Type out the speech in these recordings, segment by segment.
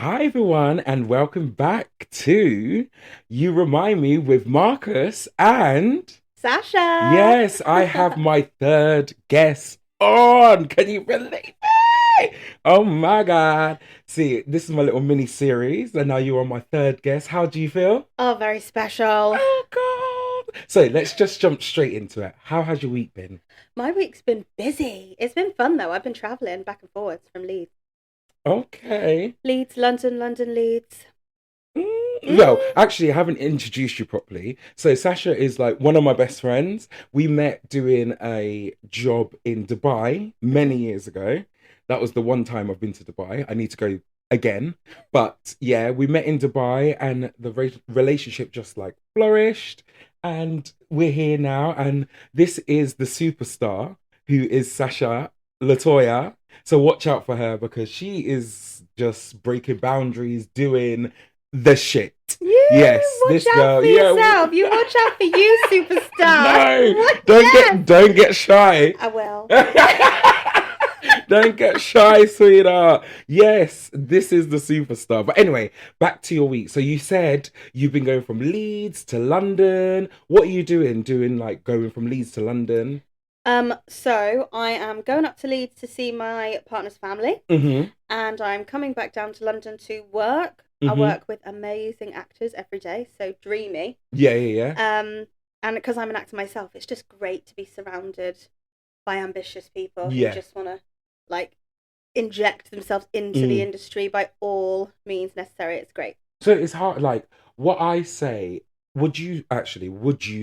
Hi, everyone, and welcome back to You Remind Me with Marcus. And Sasha. yes, I have my third guest on. Can you believe it? Oh my God. See, this is my little mini series, and now you're on my third guest. How do you feel? Oh, very special. Oh, God. So let's just jump straight into it. How has your week been? My week's been busy. It's been fun though. I've been travelling back and forwards from Leeds. Okay. Leeds, London, London, Leeds. Well, Mm. actually, I haven't introduced you properly. So Sasha is like one of my best friends. We met doing a job in Dubai many years ago. That was the one time I've been to Dubai. I need to go again. But yeah, we met in Dubai and the relationship just like flourished. And we're here now. And this is the superstar who is Sasha Latoya. So watch out for her because she is just breaking boundaries, doing the shit. You Yes, watch this out girl. for Yeah. yourself. You watch out for you, superstar. No, What? don't Yes, get shy. I will. Don't get shy, sweetheart. Yes, this is the superstar. But anyway, back to your week. So you said you've been going from Leeds to London. What are you doing? Doing like going from Leeds to London? So I am going up to Leeds to see my partner's family, Mm-hmm. and I'm coming back down to London to work. I Mm-hmm. work with amazing actors every day, so dreamy. Yeah, yeah, And because I'm an actor myself, it's just great to be surrounded by ambitious people who yeah. just want to like inject themselves into the Yeah. industry by all means necessary. It's great. So it's hard. Like what I say, would you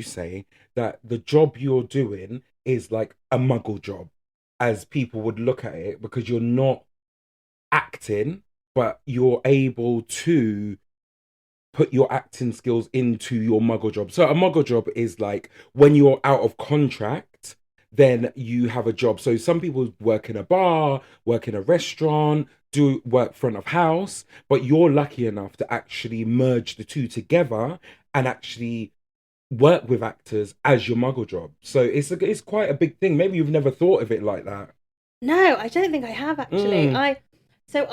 say that the job you're doing is like a muggle job, as people would look at it, because you're not acting, but you're able to put your acting skills into your muggle job. So a muggle job is like when you're out of contract, then you have a job. So some people work in a bar, work in a restaurant, do work front of house, but you're lucky enough to actually merge the two together and actually work with actors as your muggle job. So it's quite a big thing. Maybe you've never thought of it like that. No, I don't think I have actually. Mm. So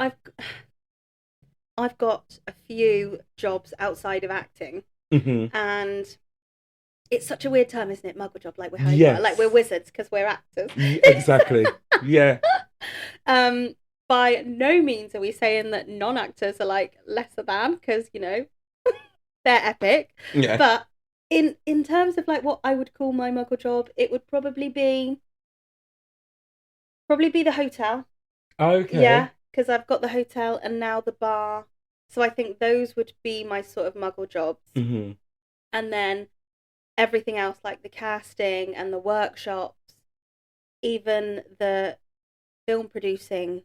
I've got a few jobs outside of acting, Hmm. and it's such a weird term, isn't it? Muggle job, like we're Harry Potter, like we're Yes. wizards because we're actors. Exactly. Yeah. um, by no means are we saying that non-actors are like lesser than, because they're epic. Yeah. But in terms of like what I would call my muggle job, it would probably be the hotel. Okay. Yeah, because I've got the hotel and now the bar. So I think those would be my sort of muggle jobs. Hmm. And then everything else like the casting and the workshops, even the film producing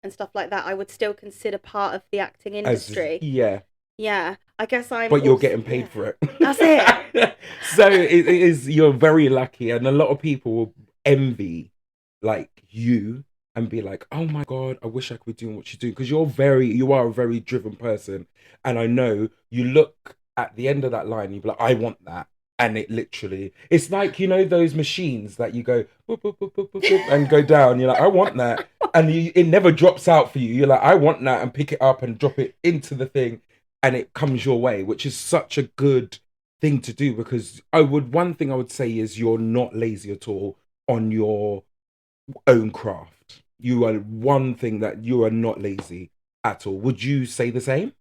and stuff like that, I would still consider part of the acting As industry. yeah, Yeah, I guess I'm but you're also, getting paid yeah, for it. that's it. So it is, you're very lucky, and a lot of people will envy like you and be like, "Oh my God, I wish I could be doing what you do," because you are a very driven person, and I know you look at the end of that line, you be like, "I want that." And it literally, it's like, those machines that you go boop, boop, boop, boop, boop, boop, and go down. You're like, I want that, and it never drops out for you. You're like, I want that, and pick it up and drop it into the thing, and it comes your way, which is such a good thing to do, because one thing I would say is you're not lazy at all on your own craft. You are one thing that you are not lazy at all. Would you say the same?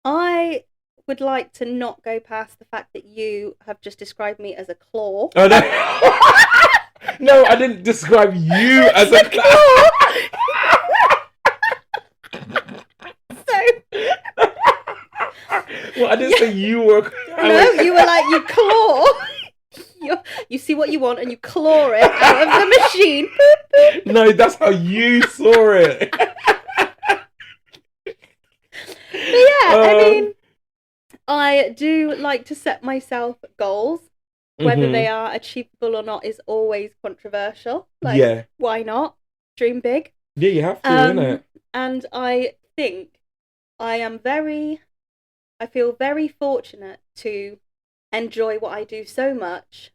I would like to not go past the fact that you have just described me as a claw. Oh no. No, I didn't describe you as a claw. So well, I didn't yeah. say you were. No, you were like, you claw. You see what you want and you claw it out of the machine. No, that's how you saw it. But yeah, I Um, mean, I do like to set myself goals. Whether they mhm. are achievable or not is always controversial. Like, Yeah. why not? Dream big. Yeah, you have to, Um, innit? and I think I am I feel very fortunate to enjoy what I do so much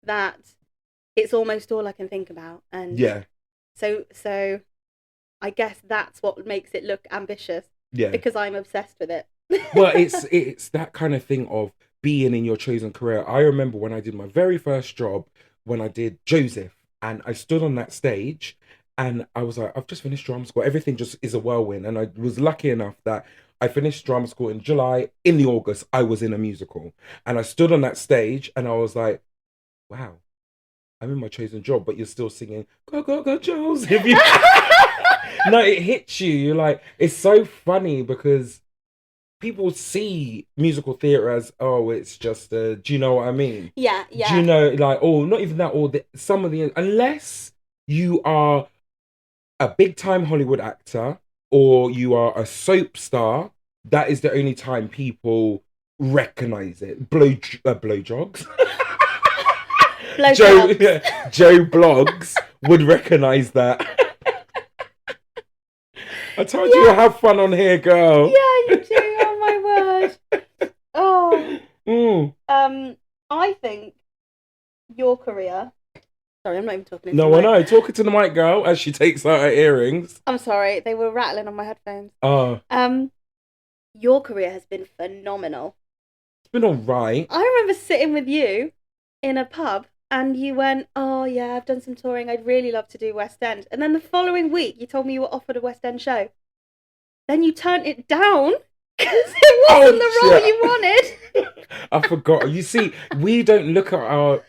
that it's almost all I can think about. And Yeah. so I guess that's what makes it look ambitious. Yeah. because I'm obsessed with it. Well, it's that kind of thing of being in your chosen career. I remember when I did my very first job, when I did Joseph, and I stood on that stage, and I was like, I've just finished drama school. Everything just is a whirlwind, and I was lucky enough that I finished drama school in July. In the August, I was in a musical, and I stood on that stage, and I was like, wow, I'm in my chosen job, but you're still singing "Go Go Go Joseph." No, it hits you. You're like, it's so funny because people see musical theatre as, oh, it's just do you know what I mean? Yeah, yeah. Do you know, like, oh, not even that, or some of the, unless you are a big time Hollywood actor or you are a soap star, that is the only time people recognize it. Blowjogs. Joe Blogs would recognize that. I told you to have fun on here, girl. Yeah, you do. Oh my word. Oh. I think your career. Sorry, I'm not even talking. No, I know. Talking to the mic, girl, as she takes out her earrings. I'm sorry, they were rattling on my headphones. Oh. Your career has been phenomenal. It's been alright. I remember sitting with you in a pub. And you went, oh yeah, I've done some touring. I'd really love to do West End. And then the following week, you told me you were offered a West End show. Then you turned it down because it wasn't the role you wanted. I forgot. You see, we don't look at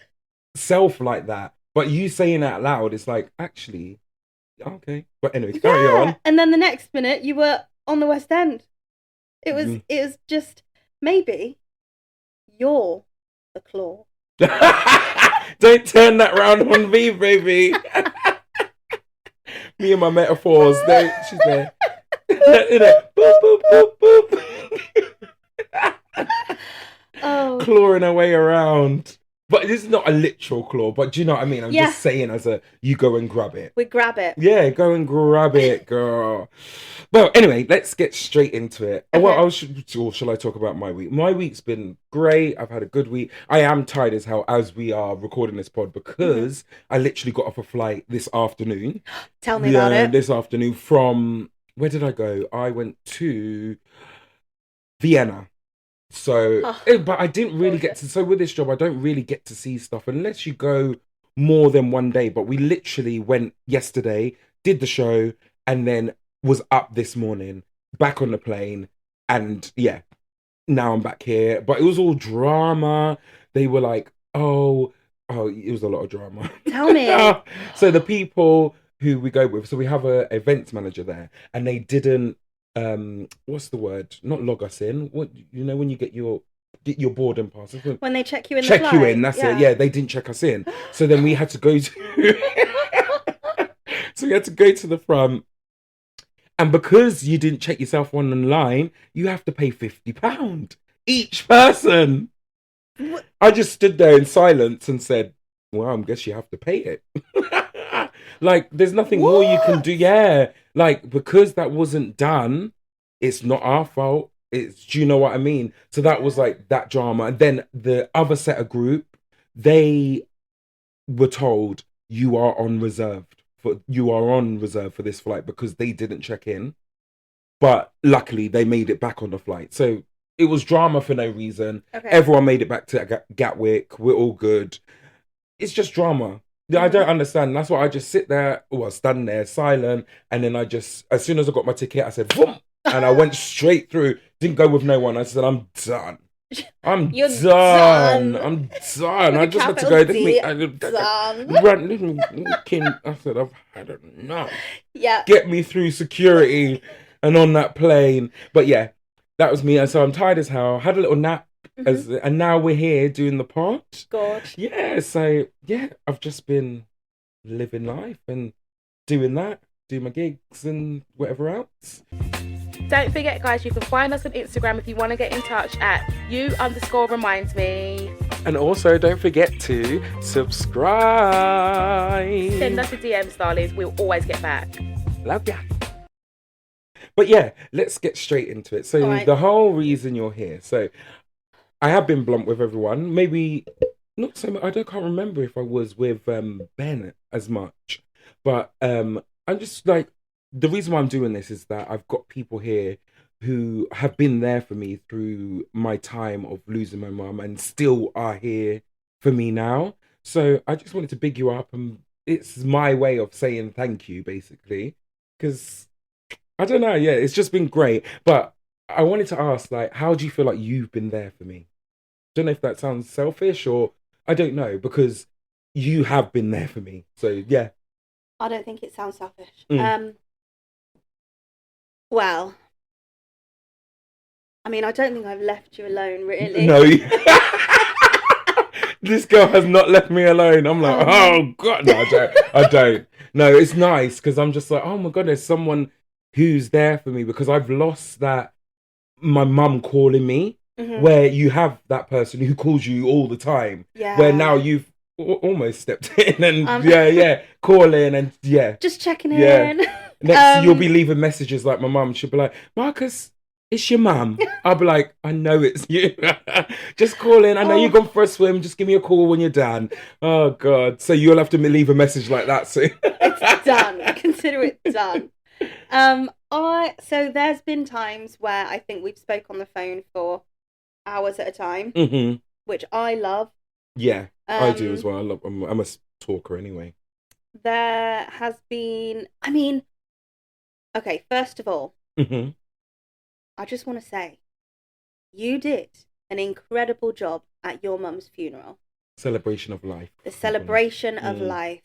ourselves like that. But you saying it out loud, it's like, actually, okay. But anyway, carry on. And then the next minute, you were on the West End. It was just, maybe you're the claw. Don't turn that round on me, baby. Me and my metaphors. She's there. Boop, boop, boop, boop. Oh. Clawing her way around. But this is not a literal claw, but do you know what I mean? I'm just saying you go and grab it. We grab it. Yeah, go and grab it, girl. Well, anyway, let's get straight into it. Okay. Well, shall I talk about my week? My week's been great. I've had a good week. I am tired as hell as we are recording this pod because I literally got off a flight this afternoon. Tell me about it. This afternoon from, where did I go? I went to Vienna. So, but I didn't really get to, so with this job, I don't really get to see stuff unless you go more than one day. But we literally went yesterday, did the show, and then was up this morning, back on the plane. And yeah, now I'm back here. But it was all drama. They were like, oh, it was a lot of drama. Tell me. So the people who we go with, so we have a events manager there, and they didn't, what's the word? Not log us in. What, you know, when you get your boarding pass. When they check you in. Check you in. That's it. Yeah, they didn't check us in. So then we had to go to. So we had to go to the front, and because you didn't check yourself online, you have to pay £50 each person. What? I just stood there in silence and said, "Well, I guess you have to pay it." Like, there's nothing more you can do. Yeah. Like, because that wasn't done, it's not our fault. Do you know what I mean? So that was like that drama. And then the other set of group, they were told you are on reserve for this flight because they didn't check in. But luckily they made it back on the flight. So it was drama for no reason. Okay. Everyone made it back to Gatwick. We're all good. It's just drama. I don't understand. That's why I just stand there silent, and then I just, as soon as I got my ticket, I said, boom, and I went straight through. Didn't go with no one. I said, I'm done. You're done. I'm done. I just had to go. I said, I've had enough. Yeah. Get me through security and on that plane. But yeah, that was me. And so I'm tired as hell. Had a little nap. And now we're here doing the pod. God. Yeah, so yeah, I've just been living life and doing my gigs and whatever else. Don't forget, guys, you can find us on Instagram if you want to get in touch at @you_reminds_me. And also don't forget to subscribe. Send us a DM, darlings. We'll always get back. Love ya. But yeah, let's get straight into it. So the whole reason you're here. So I have been blunt with everyone. Maybe not so much. I can't remember if I was with Ben as much. But I'm just like, the reason why I'm doing this is that I've got people here who have been there for me through my time of losing my mum and still are here for me now. So I just wanted to big you up, and it's my way of saying thank you, basically, because I don't know, yeah, it's just been great. But I wanted to ask, like, how do you feel like you've been there for me? Don't know if that sounds selfish or I don't know, because you have been there for me. So yeah. I don't think it sounds selfish. Mm. Well, I mean, I don't think I've left you alone, really. No. This girl has not left me alone. I'm like, oh God, no, I don't. No, it's nice because I'm just like, oh my God, there's someone who's there for me, because I've lost that, my mum calling me, where you have that person who calls you all the time. Yeah. Where now you've almost stepped in and calling and just checking Yeah. in. Next, you'll be leaving messages like my mum. She'll be like, Marcus, it's your mum. I'll be like, I know it's you. Just call in. I know you've gone for a swim. Just give me a call when you're done. Oh God. So you'll have to leave a message like that soon. It's done. I consider it done. So there's been times where I think we've spoke on the phone for hours at a time, which I love. Yeah, I do as well. I'm a talker anyway. There has been, I mean, okay, first of all, I just want to say, you did an incredible job at your mum's funeral. Celebration of life. The celebration of life.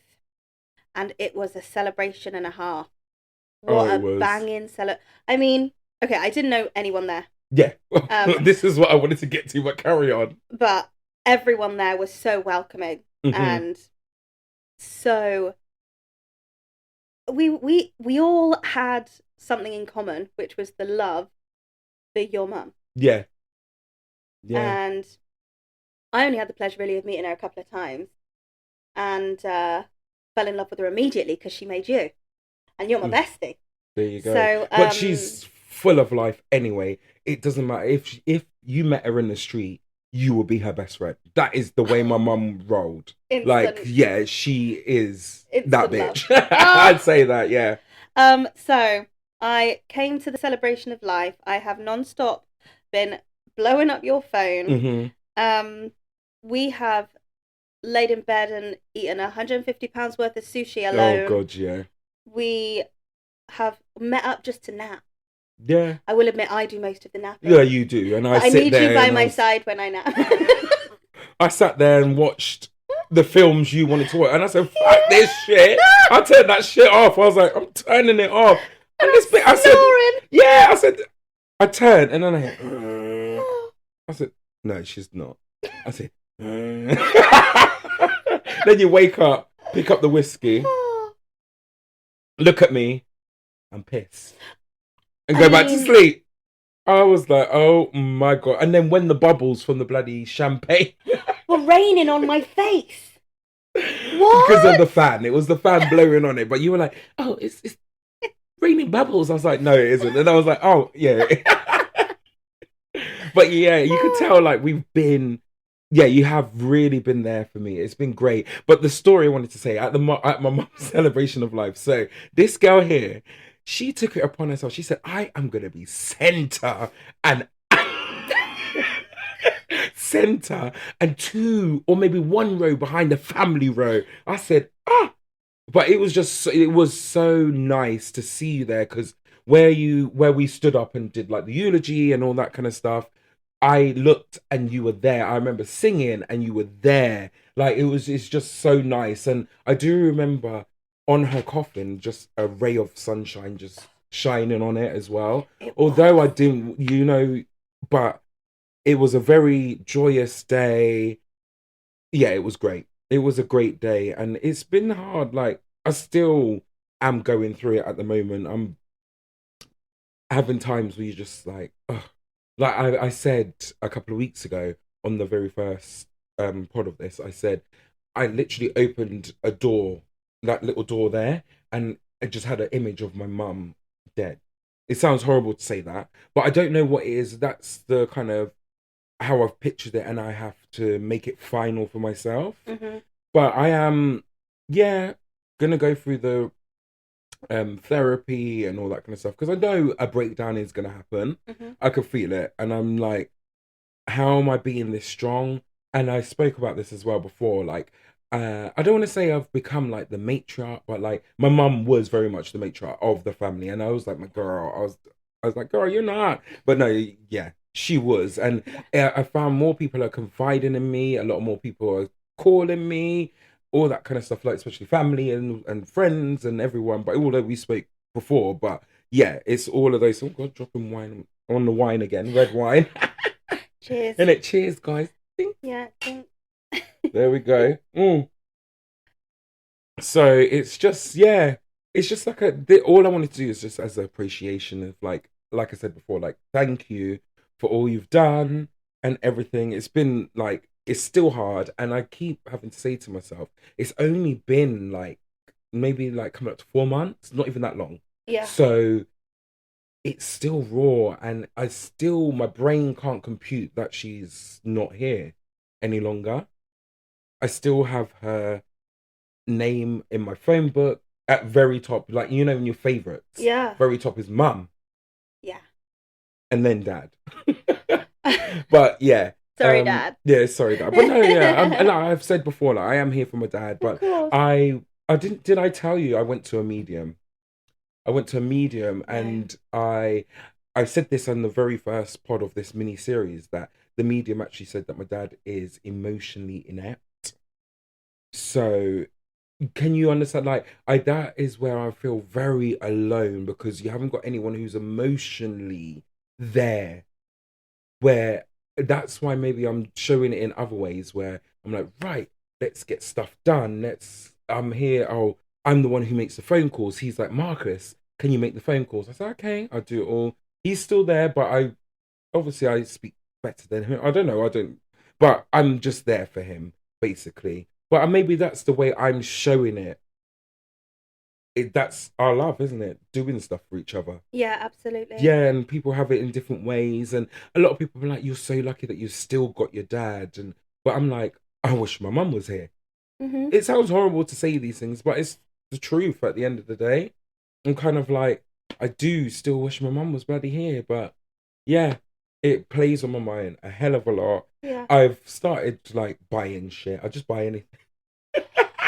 And it was a celebration and a half. What a banging I mean, okay, I didn't know anyone there. Yeah, this is what I wanted to get to, but carry on. But everyone there was so welcoming and so we all had something in common, which was the love for your mum. Yeah. And I only had the pleasure really of meeting her a couple of times, and fell in love with her immediately because she made you, and you're my bestie. There you go. So, but she's full of life anyway. It doesn't matter if you met her in the street, you will be her best friend. That is the way my mum rolled. Instant. Like, yeah, she is Instant that bitch. I'd say that, yeah. So I came to the celebration of life. I have non-stop been blowing up your phone. We have laid in bed and eaten £150 worth of sushi alone. Oh God, yeah. We have met up just to nap. Yeah. I will admit I do most of the napping. Yeah, you do. And I need you by my side when I nap. I sat there and watched the films you wanted to watch, and I said, fuck this shit. I turned that shit off. I was like, I'm turning it off. And this bit, I said, I turned, and then I said, no, she's not. I said, then you wake up, pick up the whiskey, look at me, and piss, and go back to sleep. I was like, oh my God. And then when the bubbles from the bloody champagne were raining on my face. What? Because of the fan. It was the fan blowing on it. But you were like, oh, it's raining bubbles. I was like, no, it isn't. And I was like, oh, yeah. But yeah, you could tell like you have really been there for me. It's been great. But the story I wanted to say at my mum's celebration of life. So this girl here, she took it upon herself. She said, I am going to be center and center and 2 or maybe 1 row behind the family row. I said, but it was so nice to see you there, because where we stood up and did like the eulogy and all that kind of stuff, I looked and you were there. I remember singing and you were there. Like it's just so nice. And I do remember on her coffin, just a ray of sunshine just shining on it as well. Although I didn't, but it was a very joyous day. Yeah, it was great. It was a great day, and it's been hard. Like, I still am going through it at the moment. I'm having times where you're just like, ugh. Like I said a couple of weeks ago on the very first pod of this, I said I literally opened a door, that little door there, and it just had an image of my mum dead. It sounds horrible to say that, but I don't know what it is. That's the kind of how I've pictured it, and I have to make it final for myself. But I am, gonna go through the therapy and all that kind of stuff, because I know a breakdown is going to happen. I could feel it, and I'm like, how am I being this strong? And I spoke about this as well before. Like, I don't want to say I've become like the matriarch, but like my mum was very much the matriarch of the family, and I was like, my girl, I was like, girl, you're not. But no, yeah, she was, and I found more people are confiding in me. A lot more people are calling me, all that kind of stuff, like especially family and friends and everyone. But although we spoke before, but yeah, it's all of those. Oh God, dropping wine on the wine again, red wine. Cheers. And it cheers, guys. Yeah. There we go. So it's just, yeah, it's just like all I wanted to do is just as an appreciation of like I said before, like thank you for all you've done and everything. It's been like, it's still hard, and I keep having to say to myself, it's only been like maybe like coming up to 4 months, not even that long. Yeah. So it's still raw, and my brain can't compute that she's not here any longer. I still have her name in my phone book at very top, like, you know, in your favorites. Yeah. Very top is mum. Yeah. And then dad. But yeah. Sorry, Dad. Yeah, sorry, Dad. But no, yeah, and I've said before, like, I am here for my dad, but I did I tell you I went to a medium? And I said this on the very first pod of this mini series, that the medium actually said that my dad is emotionally inept. So can you understand? Like, that is where I feel very alone, because you haven't got anyone who's emotionally there. Where that's why maybe I'm showing it in other ways, where I'm like, right, let's get stuff done. I'm here. Oh, I'm the one who makes the phone calls. He's like, Marcus, can you make the phone calls? I said, okay, I'll do it all. He's still there, but I speak better than him. I don't know. But I'm just there for him, basically. But maybe that's the way I'm showing it. That's our love, isn't it? Doing stuff for each other. Yeah, absolutely. Yeah, and people have it in different ways. And a lot of people are like, you're so lucky that you still got your dad. But I'm like, I wish my mum was here. It sounds horrible to say these things, but it's the truth at the end of the day. I'm kind of like, I do still wish my mum was bloody here. But yeah, it plays on my mind a hell of a lot. Yeah. I've started like buying shit. I just buy anything.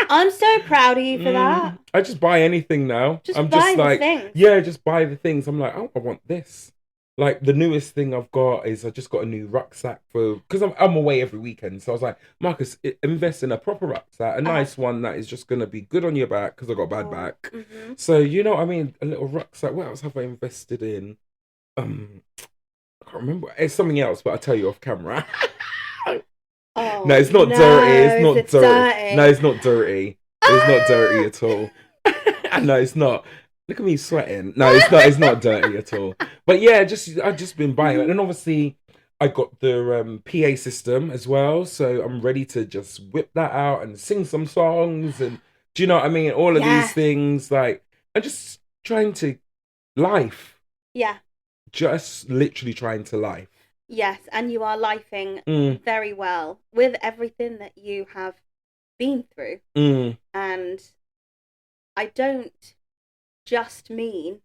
I'm so proud of you for that. I just buy anything now. I'm just like, things. Yeah, just buy the things. I'm like, oh, I want this. Like, the newest thing I've got is I just got a new rucksack because I'm away every weekend. So I was like, Marcus, invest in a proper rucksack, a nice one that is just going to be good on your back, because I got a bad back. So, you know what I mean? A little rucksack. What else have I invested in? I can't remember. It's something else, but I'll tell you off camera. Oh, no, it's not dirty. It's not dirty. No, it's not dirty. It's not dirty at all. No, it's not. Look at me sweating. No, it's not dirty at all. But yeah, I've just been buying it. And obviously I got the PA system as well. So I'm ready to just whip that out and sing some songs. And do you know what I mean? All of these things, like, I'm just trying to life. Yeah. Just literally trying to life. Yes, and you are lifing very well with everything that you have been through. And I don't just mean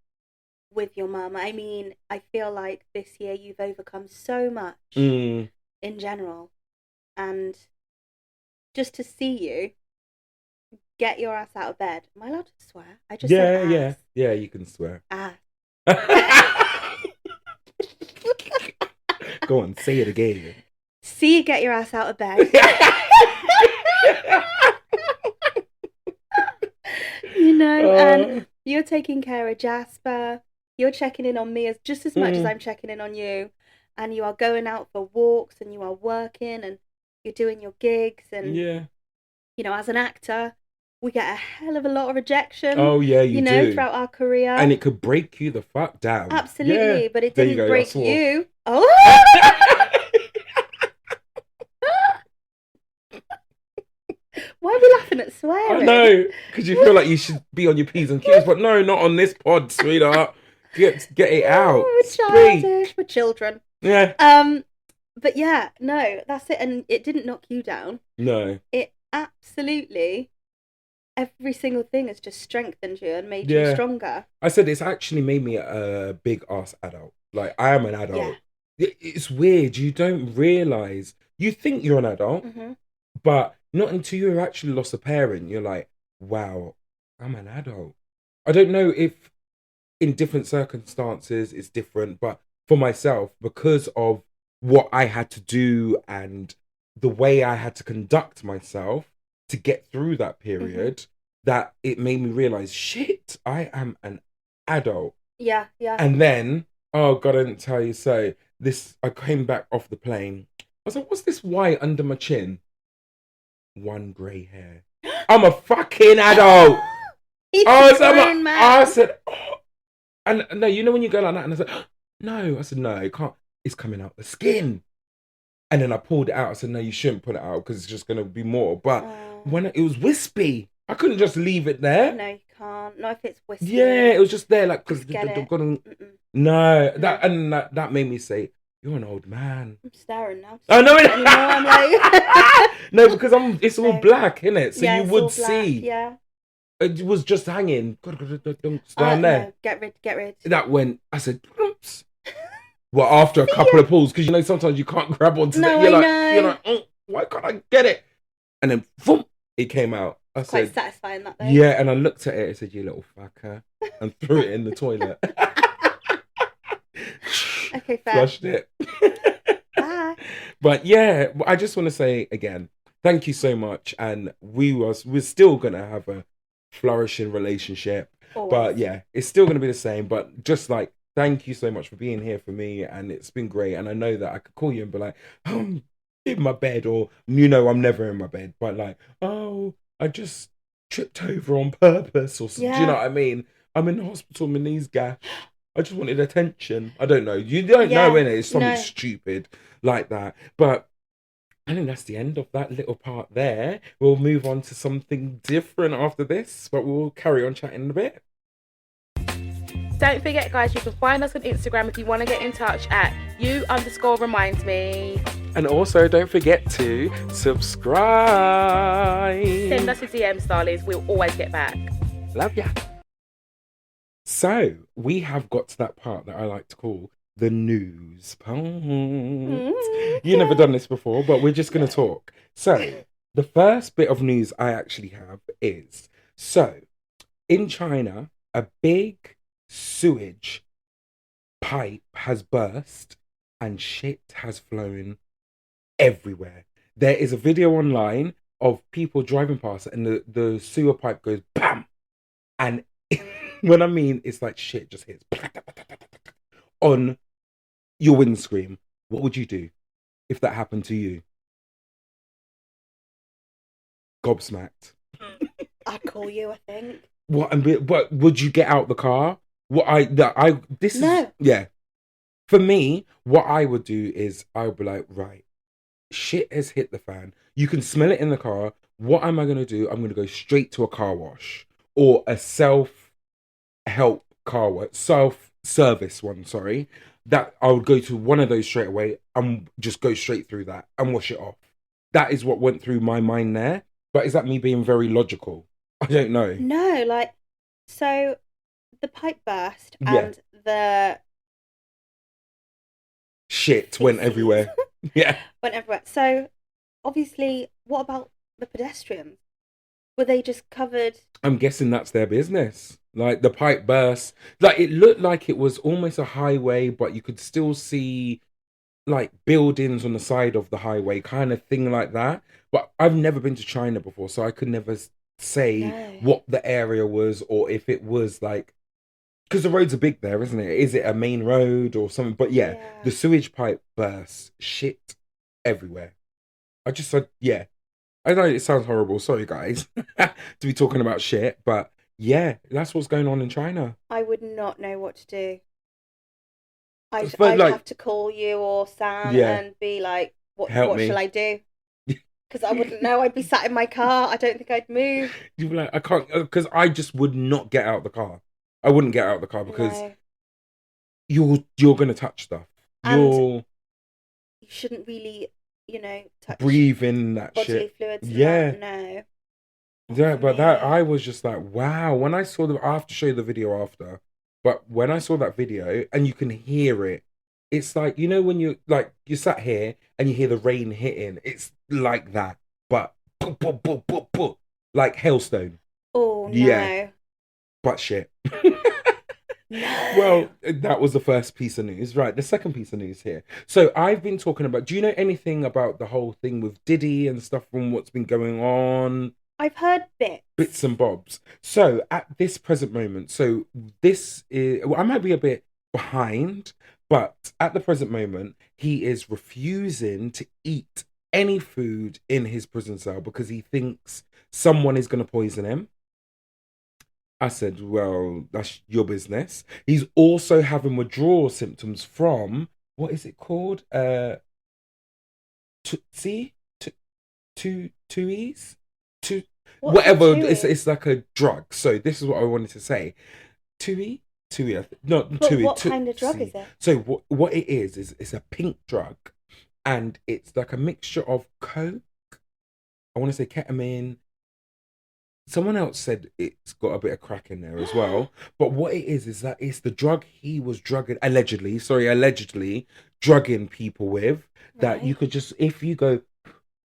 with your mum. I mean, I feel like this year you've overcome so much in general. And just to see you get your ass out of bed. Am I allowed to swear? I just said ass. Yeah, you can swear. Ass. Go on, say it again. See you get your ass out of bed. You know, and you're taking care of Jasper. You're checking in on me just as much as I'm checking in on you. And you are going out for walks, and you are working, and you're doing your gigs. And, you know, as an actor, we get a hell of a lot of rejection. Oh, yeah, you do. Throughout our career. And it could break you the fuck down. Absolutely, but it didn't break you. Oh! Why are we laughing at swearing? I know, because you feel like you should be on your P's and Q's, but no, not on this pod, sweetheart. Get it out. We're childish. We're children. Yeah. But yeah, no, that's it. And it didn't knock you down. No. It absolutely every single thing has just strengthened you and made you stronger. I said it's actually made me a big ass adult. Like, I am an adult. It's weird. You don't realise. You think you're an adult, but not until you've actually lost a parent, you're like, wow, I'm an adult. I don't know if in different circumstances it's different, but for myself, because of what I had to do and the way I had to conduct myself to get through that period, that it made me realise, shit, I am an adult. Yeah. And then, oh God, I didn't tell you so. I came back off the plane. I was like, what's this white under my chin? One grey hair. I'm a fucking adult. I said, oh. And no, you know when you go like that, and I said, oh, no. I said, no, it can't. It's coming out the skin. And then I pulled it out. I said, no, you shouldn't pull it out because it's just going to be more. But when it was wispy, I couldn't just leave it there. No, you can't. Not if it's wispy. Yeah, it was just there, like, because no, that made me say, you're an old man. I'm staring now. Oh no, I'm like... no, because it's all black, isn't it? So you would see. Yeah. It was just hanging down there. No, get rid. That went. I said, oops. Well, after a couple of pulls, because you know sometimes you can't grab onto that. You're like, oh, why can't I get it? And then, boom, it came out. I said, quite satisfying that though. Yeah, and I looked at it. I said, "You little fucker," and threw it in the toilet. Okay, fair. Flushed it. Bye. But yeah, I just want to say again, thank you so much, and we're still gonna have a flourishing relationship. Always. But yeah, it's still gonna be the same. But just like, thank you so much for being here for me, and it's been great. And I know that I could call you and be like, oh, I'm in my bed, or you know, I'm never in my bed, but like, oh, I just tripped over on purpose, or do you know what I mean? I'm in the hospital, my knees gashed. I just wanted attention. I don't know. You don't know, innit? It's something stupid like that. But I think that's the end of that little part there. We'll move on to something different after this, but we'll carry on chatting in a bit. Don't forget, guys, you can find us on Instagram if you want to get in touch at you_reminds_me. And also, don't forget to subscribe. Send us a DM, Starlies. We'll always get back. Love ya. So, we have got to that part that I like to call the news part. You've never done this before, but we're just going to talk. So, the first bit of news I actually have is, in China, a big sewage pipe has burst and shit has flown everywhere. There is a video online of people driving past it, and the sewer pipe goes bam, and when I mean it's like shit just hits on your windscreen. What would you do if that happened to you? Gobsmacked. I'd call you, I think. What would you get out the car? Yeah. For me, what I would do is I would be like, right, shit has hit the fan. You can smell it in the car. What am I going to do? I'm going to go straight to a car wash or a self-help car wash, self-service one, sorry. That I would go to one of those straight away and just go straight through that and wash it off. That is what went through my mind there. But is that me being very logical? I don't know. No, like, so the pipe burst and the shit went everywhere. Yeah. Went everywhere. So, obviously, what about the pedestrians? Were they just covered? I'm guessing that's their business. Like, the pipe burst. Like, it looked like it was almost a highway, but you could still see, like, buildings on the side of the highway, kind of thing like that. But I've never been to China before, so I could never say what the area was, or if it was, like, because the roads are big there, isn't it? Is it a main road or something? But yeah, the sewage pipe burst, shit everywhere. I just said, yeah. I know it sounds horrible. Sorry, guys, to be talking about shit. But yeah, that's what's going on in China. I would not know what to do. I'd have to call you or Sam and be like, what shall I do? Because I wouldn't know. I'd be sat in my car. I don't think I'd move. You'd be like, I can't, because I just would not get out of the car. I wouldn't get out of the car because you're going to touch stuff. You shouldn't really, touch. Breathe in that bodily shit. fluids. Yeah. No. Yeah, but that I was just like, wow. When I saw the, I have to show you the video after. But when I saw that video and you can hear it, it's like, you know, when you like you sat here and you hear the rain hitting, it's like that. But boop, boop, boop, boop, boop, like hailstone. Oh Yeah, no. but shit. No. Well, that was the first piece of news. Right, the second piece of news here. So I've been talking about, do you know anything about the whole thing with Diddy and stuff from what's been going on? I've heard bits. Bits and bobs. So at this present moment, so this is, well, I might be a bit behind, but at the present moment, he is refusing to eat any food in his prison cell because he thinks someone is going to poison him. I said, well, that's your business. He's also having withdrawal symptoms from, what is it called? Tootsie? Two E's? What's Whatever. Chewy? It's like a drug. So this is what I wanted to say. Tui? Tui, no, But Tui. what kind of drug is it? So what it is it's a pink drug. And it's like a mixture of coke. I want to say ketamine. Someone else said it's got a bit of crack in there as well. But what it is that it's the drug he was drugging, allegedly drugging people with. That you Right. could just, if you go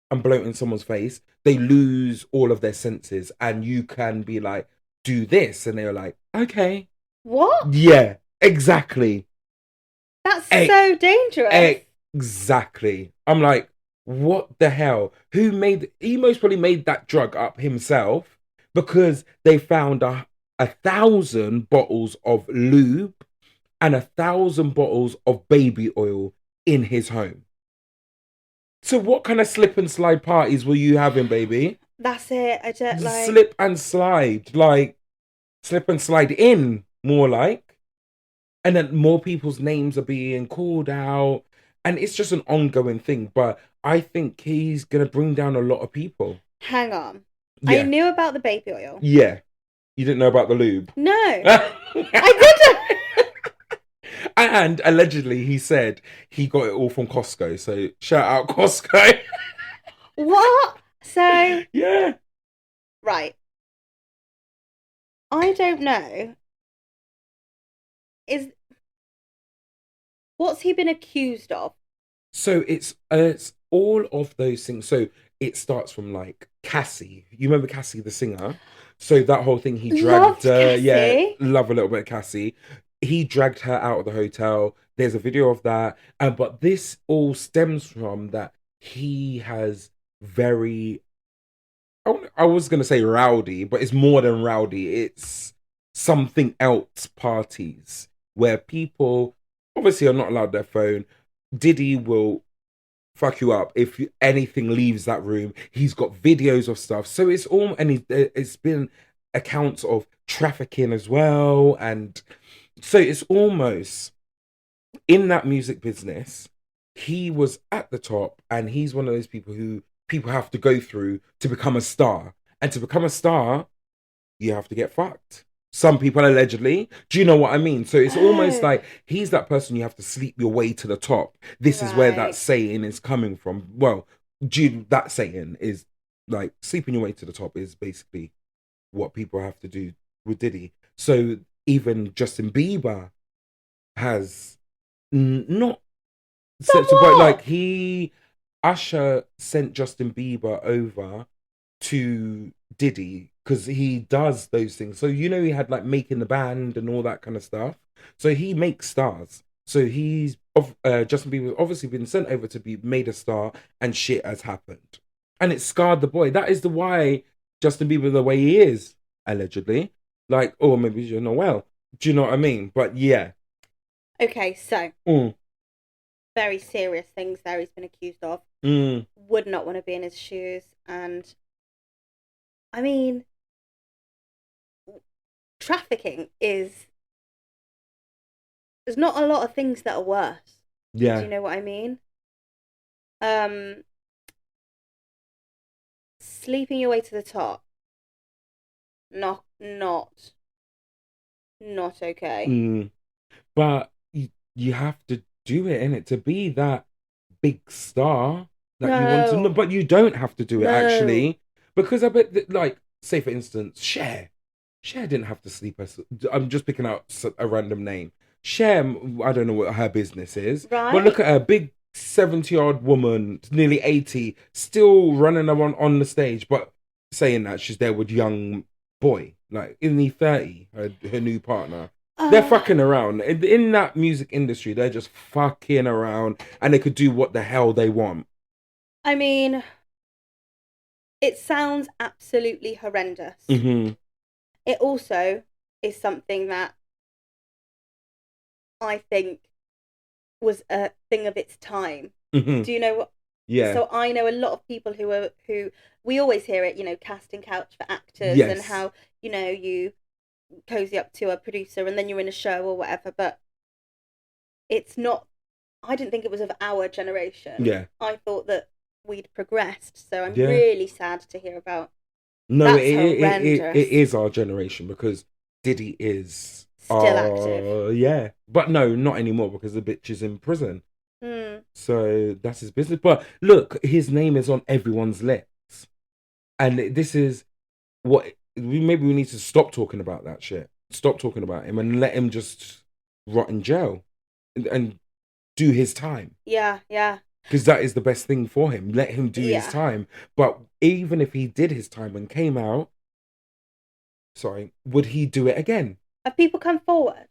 and blow it in someone's face, they lose all of their senses. And you can be like, do this. And they're like, okay. What? Yeah, exactly. That's Ex- so dangerous. Exactly. I'm like, what the hell? He most probably made that drug up himself because they found 1,000 bottles of lube and 1,000 bottles of baby oil in his home. So what kind of slip and slide parties were you having, baby? That's it. I just like. Slip and slide, like slip and slide in, more like. And then more people's names are being called out. And it's just an ongoing thing. But I think he's going to bring down a lot of people. Hang on. Yeah. I knew about the baby oil. Yeah. You didn't know about the lube? No, I didn't. And allegedly he said he got it all from Costco. So shout out Costco. What? So, Yeah. right. I don't know. What's he been accused of? So it's all of those things. So it starts from like Cassie. You remember Cassie the singer? So that whole thing he dragged her. Yeah, Cassie. love a little bit of Cassie. He dragged her out of the hotel. There's a video of that. But this all stems from that he has very, I was going to say rowdy, but it's more than rowdy. It's something else parties where people obviously are not allowed their phone. Diddy will fuck you up if anything leaves that room. He's got videos of stuff. So it's all, and it's been accounts of trafficking as well. And so it's almost in that music business, he was at the top and he's one of those people who people have to go through to become a star. And to become a star, you have to get fucked. Some people allegedly. Do you know what I mean? So it's almost like he's that person you have to sleep your way to the top. This is where that Right. saying is coming from. Well, that saying is like sleeping your way to the top is basically what people have to do with Diddy. So even Justin Bieber has not said to, but like Usher sent Justin Bieber over to Diddy because he does those things. So you know he had like making the band and all that kind of stuff. So he makes stars. So he's Justin Bieber obviously been sent over to be made a star, and shit has happened, and it scarred the boy. That is the why Justin Bieber the way he is allegedly. Like, or maybe you're not well. Do you know what I mean? But yeah. Okay, so very serious things there he's been accused of. Would not want to be in his shoes. And I mean, trafficking is, there's not a lot of things that are worse. Yeah. Do you know what I mean? Sleeping your way to the top. Not okay. But you have to do it, innit? To be that big star that you want to know. But you don't have to do it, actually. Because I bet that, like, say for instance, Cher didn't have to sleep. I'm just picking out a random name. Cher, I don't know what her business is, Right. but look at her, big 70-year-old woman, nearly 80, still running around on the stage, but saying that she's there with young boy, like in the 30, her new partner. They're fucking around. In that music industry, they're just fucking around, and they could do what the hell they want. I mean, it sounds absolutely horrendous. Mm-hmm. It also is something that I think was a thing of its time. Mm-hmm. Do you know what? Yeah. So I know a lot of people who we always hear it, you know, casting couch for actors, Yes. and how, you know, you cozy up to a producer and then you're in a show or whatever, but it's not. I didn't think it was of our generation. Yeah. I thought that we'd progressed, so I'm Yeah. really sad to hear about. No, That's it horrendous. is our generation, because Diddy is Still active. Yeah, but no, not anymore, because the bitch is in prison. So that's his business. But look, his name is on everyone's lips, and this is what maybe we need to stop talking about that shit. Stop talking about him and let him just rot in jail and do his time. Yeah. Because that is the best thing for him. Let him do his Yeah. time. But even if he did his time and came out, would he do it again? Have people come forward?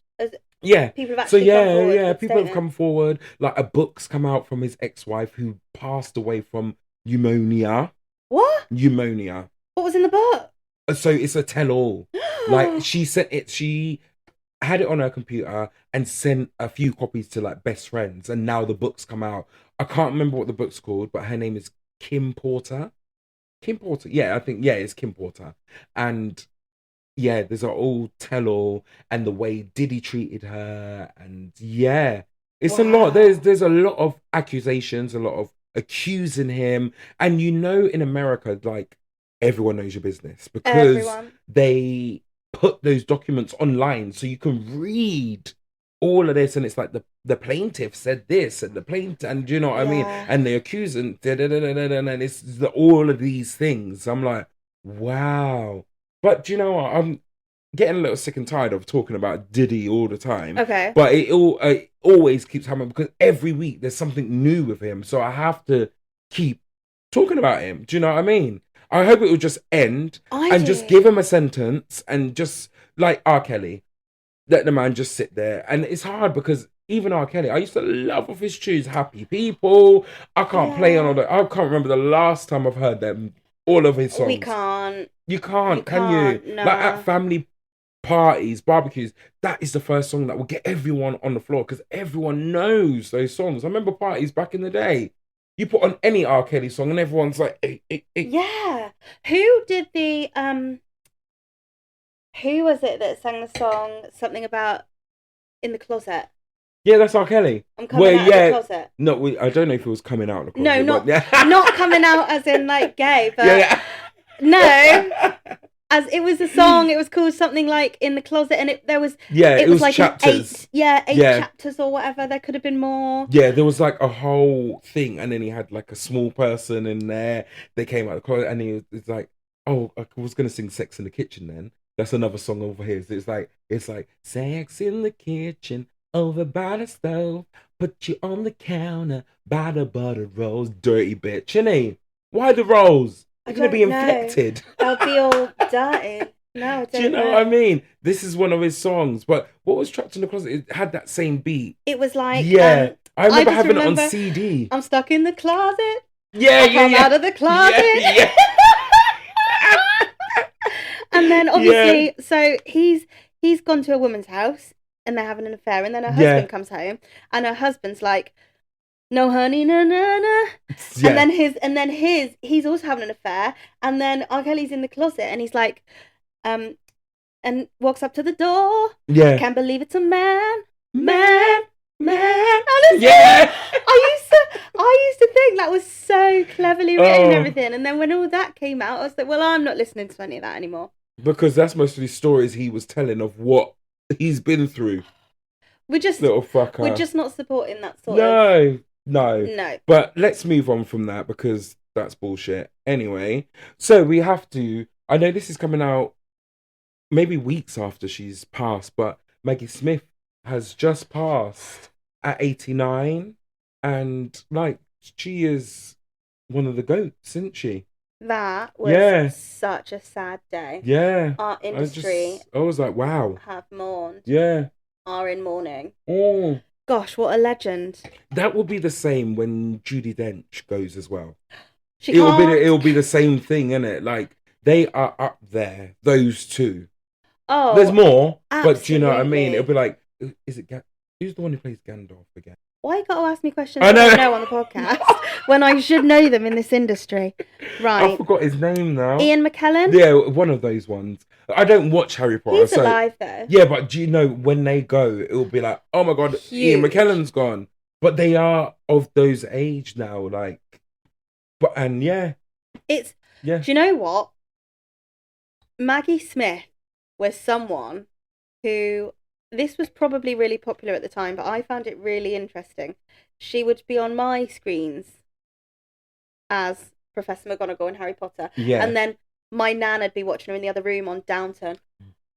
Yeah. People have So actually come forward. yeah, with people have statements? come forward. Like, a book's come out from his ex-wife who passed away from pneumonia. What? Pneumonia. What was in the book? So it's a tell-all. Like, she sent it. She had it on her computer and sent a few copies to like best friends, and now the book's come out. I can't remember what the book's called, but her name is Kim Porter. Kim Porter. Yeah, I think, yeah, it's Kim Porter. And yeah, there's an all tell-all, and the way Diddy treated her, and yeah, it's a lot. Wow. There's a lot of accusations, a lot of accusing him, and you know, in America, like, everyone knows your business because Everyone. they put those documents online, so you can read all of this, and it's like the plaintiff said this, and the plaintiff, and you know what I mean, Yeah. and the accusant, and it's all of these things. I'm like, wow. But do you know what? I'm getting a little sick and tired of talking about Diddy all the time. Okay. But it always keeps happening, because every week there's something new with him. So I have to keep talking about him. Do you know what I mean? I hope it will just end and just give him a sentence, and just like R. Kelly, let the man just sit there. And it's hard, because even R. Kelly, I used to love of his tunes, Happy People. I can't play on all the. I can't remember the last time I've heard them. All of his songs. We can't. You can't, can can't, you? no. Like, at family parties, barbecues, that is the first song that will get everyone on the floor, because everyone knows those songs. I remember parties back in the day. You put on any R. Kelly song and everyone's like, hey. Yeah. Who did the who was it that sang the song something about in the closet? Yeah, that's R. Kelly. I'm coming out of the closet. No, I don't know if it was coming out of the closet. No, not but, not coming out as in like gay, but yeah. no. As it was a song, it was called something like In the Closet, and it was like chapters. eight chapters or whatever. There could have been more. Yeah, there was like a whole thing, and then he had like a small person in there. They came out of the closet, and he was like, "Oh, I was gonna sing Sex in the Kitchen." Then that's another song over here. So it's like Sex in the kitchen, over by the stove, put you on the counter by the buttered rolls, dirty bitch, innit? Why the rolls? They're going to be infected. They'll be all dirty. No, I don't Do you know what I mean? This is one of his songs. But what was Trapped in the Closet? It had that same beat. It was like... Yeah. I remember just having it on CD. I'm stuck in the closet. Yeah, I'm out of the closet. Yeah. And then obviously, so he's gone to a woman's house and they're having an affair, and then her husband comes home and her husband's like, "No, honey, no." Yeah. And then he's also having an affair, and then R. Kelly's in the closet and he's like, and walks up to the door. Yeah. Can't believe it's a man. Honestly, yeah. I used to think that was so cleverly written and everything, and then when all that came out, I was like, well, I'm not listening to any of that anymore. Because that's mostly stories he was telling of what he's been through. Little fucker. We're just not supporting that sort of... No. But let's move on from that, because that's bullshit. Anyway, so we have to I know this is coming out maybe weeks after she's passed, but Maggie Smith has just passed at 89, and like she is one of the goats, isn't she? That was Yeah, such a sad day. yeah. Our industry I was like, wow. have mourned, Yeah. are in mourning. Oh, Gosh, what a legend. that will be the same when Judi Dench goes as well. She It'll can't. it'll be the same thing, innit? Like they are up there, those two. Oh, There's more, but do you know what I mean? absolutely. It'll be like, is it who's the one who plays Gandalf again? Why you got to ask me questions I I know. don't know on the podcast when I should know them in this industry? I Right. forgot his name now. Ian McKellen? Yeah, one of those ones. I don't watch Harry Potter. He's so alive though. yeah, but do you know when they go, it'll be like, oh my god, Ian Huge. McKellen's gone. But they are of those age now, like, but and yeah, It's. yeah, Do you know what? Maggie Smith was someone who. This was probably really popular at the time, but I found it really interesting. She would be on my screens as Professor McGonagall in Harry Potter. yeah. And then my nan would be watching her in the other room on Downton.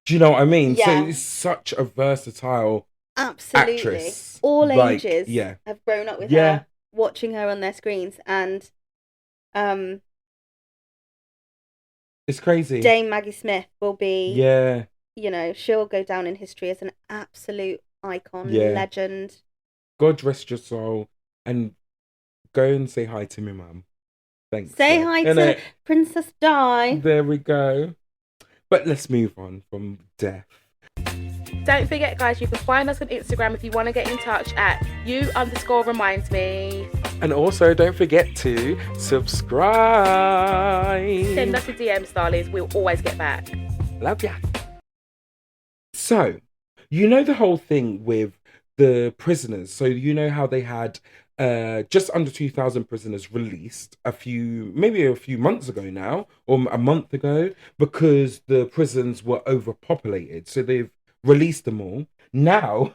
Do you know what I mean? Yeah. So it's such a versatile Absolutely. actress. All Like, ages yeah. have grown up with Yeah. her, watching her on their screens. And It's crazy. Dame Maggie Smith will be, Yeah, you know, she'll go down in history as an absolute icon, Yeah. legend. God rest your soul, and go and say hi to me, mum. Thanks. Say love. hi to Innit? Princess Di. There we go. But let's move on from death. Don't forget, guys, you can find us on Instagram if you want to get in touch at you_reminds_me. And also, don't forget to subscribe. Send us a DM, Starlies. We'll always get back. Love ya. So, you know the whole thing with the prisoners. So you know how they had just under 2,000 prisoners released maybe a few months ago now, or a month ago, because the prisons were overpopulated. So they've released them all. Now,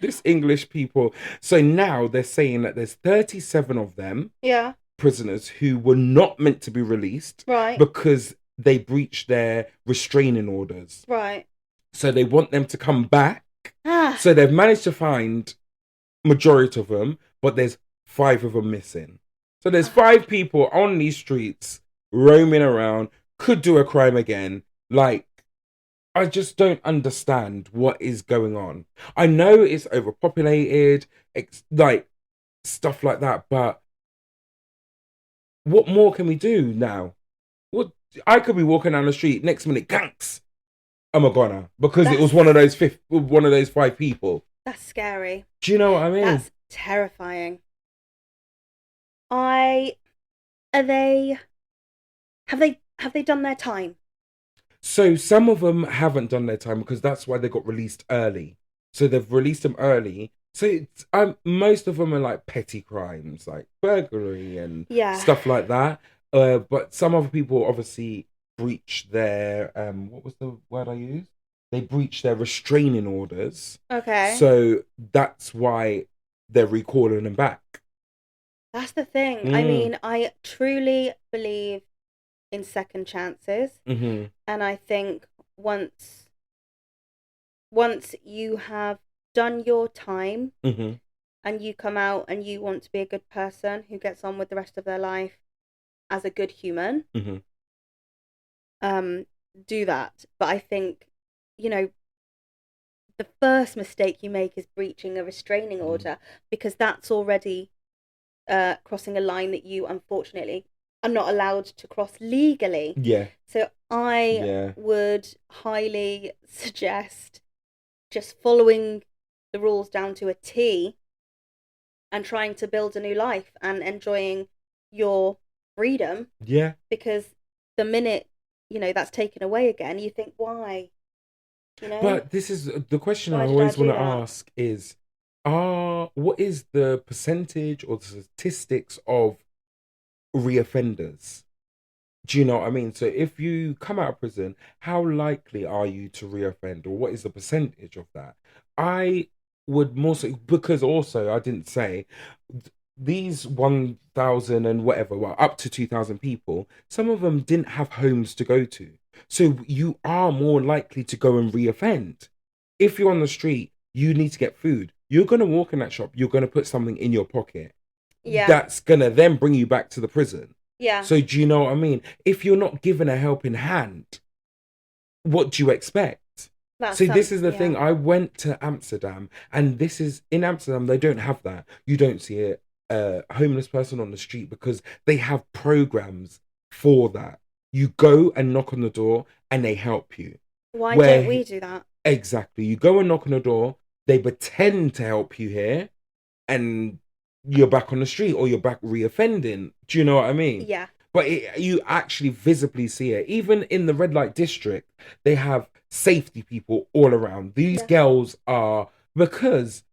this English people, so now they're saying that there's 37 of them, Yeah, prisoners, who were not meant to be released right, because they breached their restraining orders. right. So they want them to come back. Ah, So they've managed to find majority of them, but there's 5 of them missing. So there's 5 people on these streets roaming around, could do a crime again. Like, I just don't understand what is going on. I know it's overpopulated, like stuff like that, but what more can we do now? What I could be walking down the street, next minute, ganks. I'm a goner because it was one of those 5 people. that's scary. Do you know what I mean? That's terrifying. Have they done their time? So some of them haven't done their time because that's why they got released early. So they've released them early. So most of them are like petty crimes, like burglary and Yeah. stuff like that. But some other people obviously breached their what was the word I used? They breached their restraining orders. Okay. So that's why they're recalling them back. That's the thing. I Mm. mean, I truly believe in second chances, Mm-hmm. and I think once you have done your time Mm-hmm. and you come out and you want to be a good person who gets on with the rest of their life as a good human, Mm-hmm. do that. But I think, you know, the first mistake you make is breaching a restraining order, because that's already crossing a line that you unfortunately are not allowed to cross legally. Yeah. So I Yeah. would highly suggest just following the rules down to a T and trying to build a new life and enjoying your freedom, Yeah. because the minute, you know, that's taken away again, you think, why? You know? But this is the question Why I did always I do want to that? ask is, what is the percentage or the statistics of reoffenders? Do you know what I mean? So if you come out of prison, how likely are you to reoffend, or what is the percentage of that? I would more so, because also I didn't say these 1,000 and whatever, well, up to 2,000 people, some of them didn't have homes to go to. So you are more likely to go and reoffend. If you're on the street, you need to get food. You're going to walk in that shop, you're going to put something in your pocket. Yeah. That's going to then bring you back to the prison. Yeah. So do you know what I mean? If you're not given a helping hand, what do you expect? See, this is the thing. I went to Amsterdam, and this is in Amsterdam. They don't have that. You don't see a homeless person on the street because they have programs for that. You go and knock on the door, and they help you. Why don't we do that? Exactly. You go and knock on the door. They pretend to help you here, and you're back on the street, or you're back reoffending. Do you know what I mean? Yeah. But you actually visibly see it. Even in the red light district, they have safety people all around. These girls are, because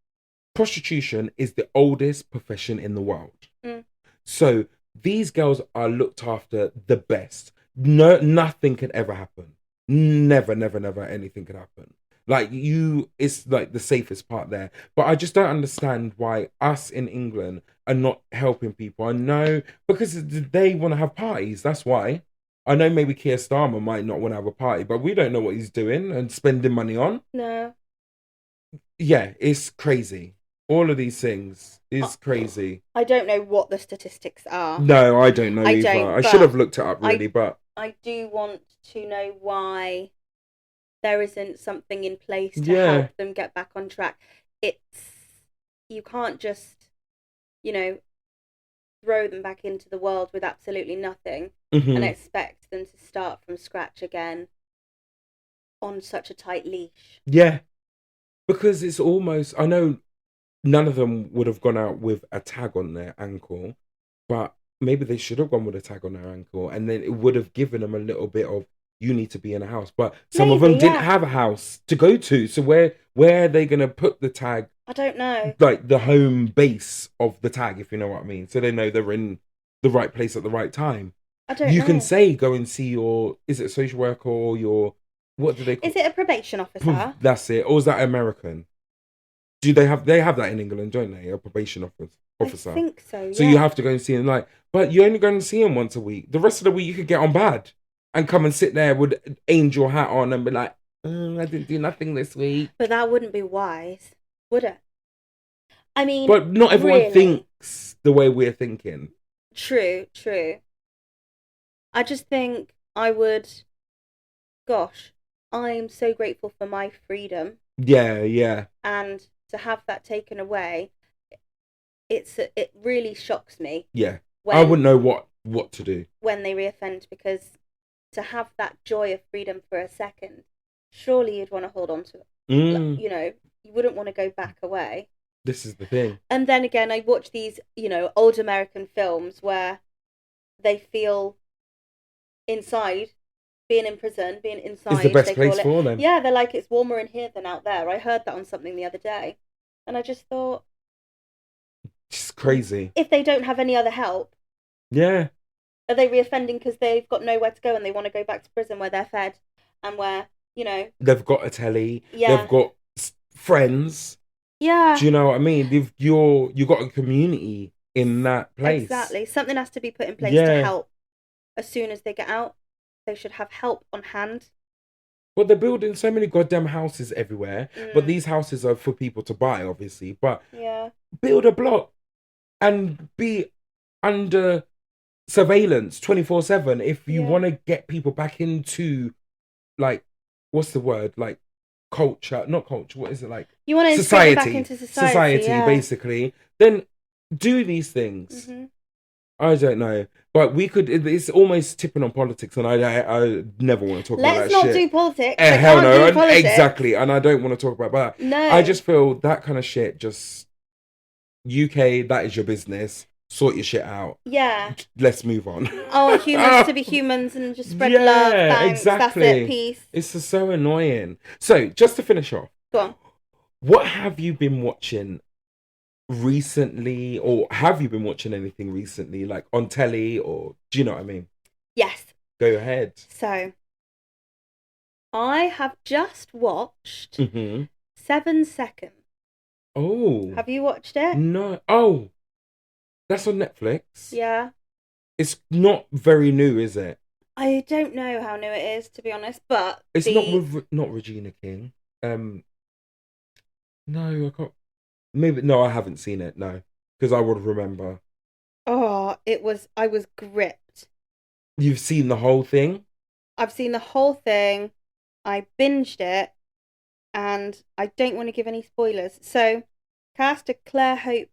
prostitution is the oldest profession in the world. So these girls are looked after the best. No, nothing can ever happen. Never, never, never anything can happen. Like it's like the safest part there. But I just don't understand why us in England are not helping people. I know because they want to have parties. That's why. I know maybe Keir Starmer might not want to have a party, but we don't know what he's doing and spending money on. No. Yeah, it's crazy. All of these things is crazy. I don't know what the statistics are. No, I don't know either. I should have looked it up really, but I do want to know why there isn't something in place to help them get back on track. You can't just, throw them back into the world with absolutely nothing and expect them to start from scratch again on such a tight leash. Yeah, because it's almost, I know none of them would have gone out with a tag on their ankle, but maybe they should have gone with a tag on their ankle, and then it would have given them a little bit of, you need to be in a house. But some of them didn't have a house to go to. So where are they going to put the tag? I don't know. Like the home base of the tag, if you know what I mean. So they know they're in the right place at the right time. I don't know. You can say, go and see your, is it a social worker or your, what do they call? Is it a probation officer? That's it. Or is that American? Do they have that in England, don't they? A probation officer. I think so, So you have to go and see him, but you're only going to see him once a week. The rest of the week you could get on bad and come and sit there with angel hat on and be like, I didn't do nothing this week. But that wouldn't be wise, would it? I mean, but not everyone thinks the way we're thinking. True. I just think I'm so grateful for my freedom. Yeah. And to have that taken away, it really shocks me. Yeah. I wouldn't know what to do when they reoffend, because to have that joy of freedom for a second, surely you'd want to hold on to it. You wouldn't want to go back away. This is the thing. And then again, I watch these, old American films where they feel inside, being in prison, being inside. It's the best place for them. Yeah, they're like, it's warmer in here than out there. I heard that on something the other day. And I just thought, it's crazy. If they don't have any other help. Yeah. Are they reoffending because they've got nowhere to go and they want to go back to prison where they're fed and where, they've got a telly. Yeah. They've got friends. Yeah. Do you know what I mean? You've got a community in that place. Exactly. Something has to be put in place to help. As soon as they get out, they should have help on hand. Well, they're building so many goddamn houses everywhere. But these houses are for people to buy, obviously. But build a block and be under surveillance 24/7 if you want to get people back into, what's the word? Not culture. What is it like? You want to society back into society, basically. Then do these things. Mm-hmm. I don't know, but we could. It's almost tipping on politics, and I never want to talk about that shit. Let's not do politics. Hell no, exactly, and I don't want to talk about that. No, I just feel that kind of shit. Just UK, that is your business. Sort your shit out. Yeah. Let's move on. Oh, humans to be humans and just spread love. Thanks. Exactly. That's it. Peace. It's just so annoying. So, just to finish off. Go on. What have you been watching recently, or have you been watching anything recently, like on telly, or do you know what I mean? Yes. Go ahead. So, I have just watched 7 Seconds. Oh. Have you watched it? No. Oh. That's on Netflix. Yeah. It's not very new, is it? I don't know how new it is, to be honest, but It's not with not Regina King. No, I can't. Maybe no, I haven't seen it. No, because I would remember. Oh, I was gripped. You've seen the whole thing? I've seen the whole thing. I binged it, and I don't want to give any spoilers. So, cast of Claire Hope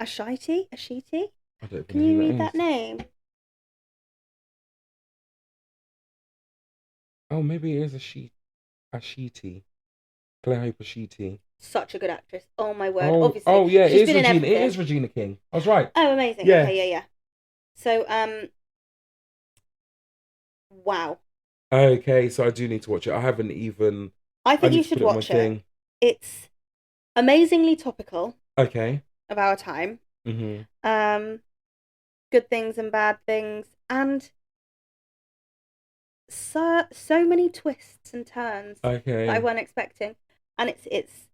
Ashiti? I don't Can know you who read is. that name? Oh, maybe it is Ashiti. Claire Hope Ashiti. Such a good actress. Oh my word. Oh, Obviously. oh yeah, She's it is been in Regina. It everything. is Regina King. I was right. Oh, amazing. Yeah. Okay, yeah. So, wow. Okay, so I do need to watch it. I haven't even. I think need you to should put it on my watch it. thing. It's amazingly topical Okay. of our time. Mm-hmm. Good things and bad things, and so many twists and turns Okay. that I weren't expecting. And it's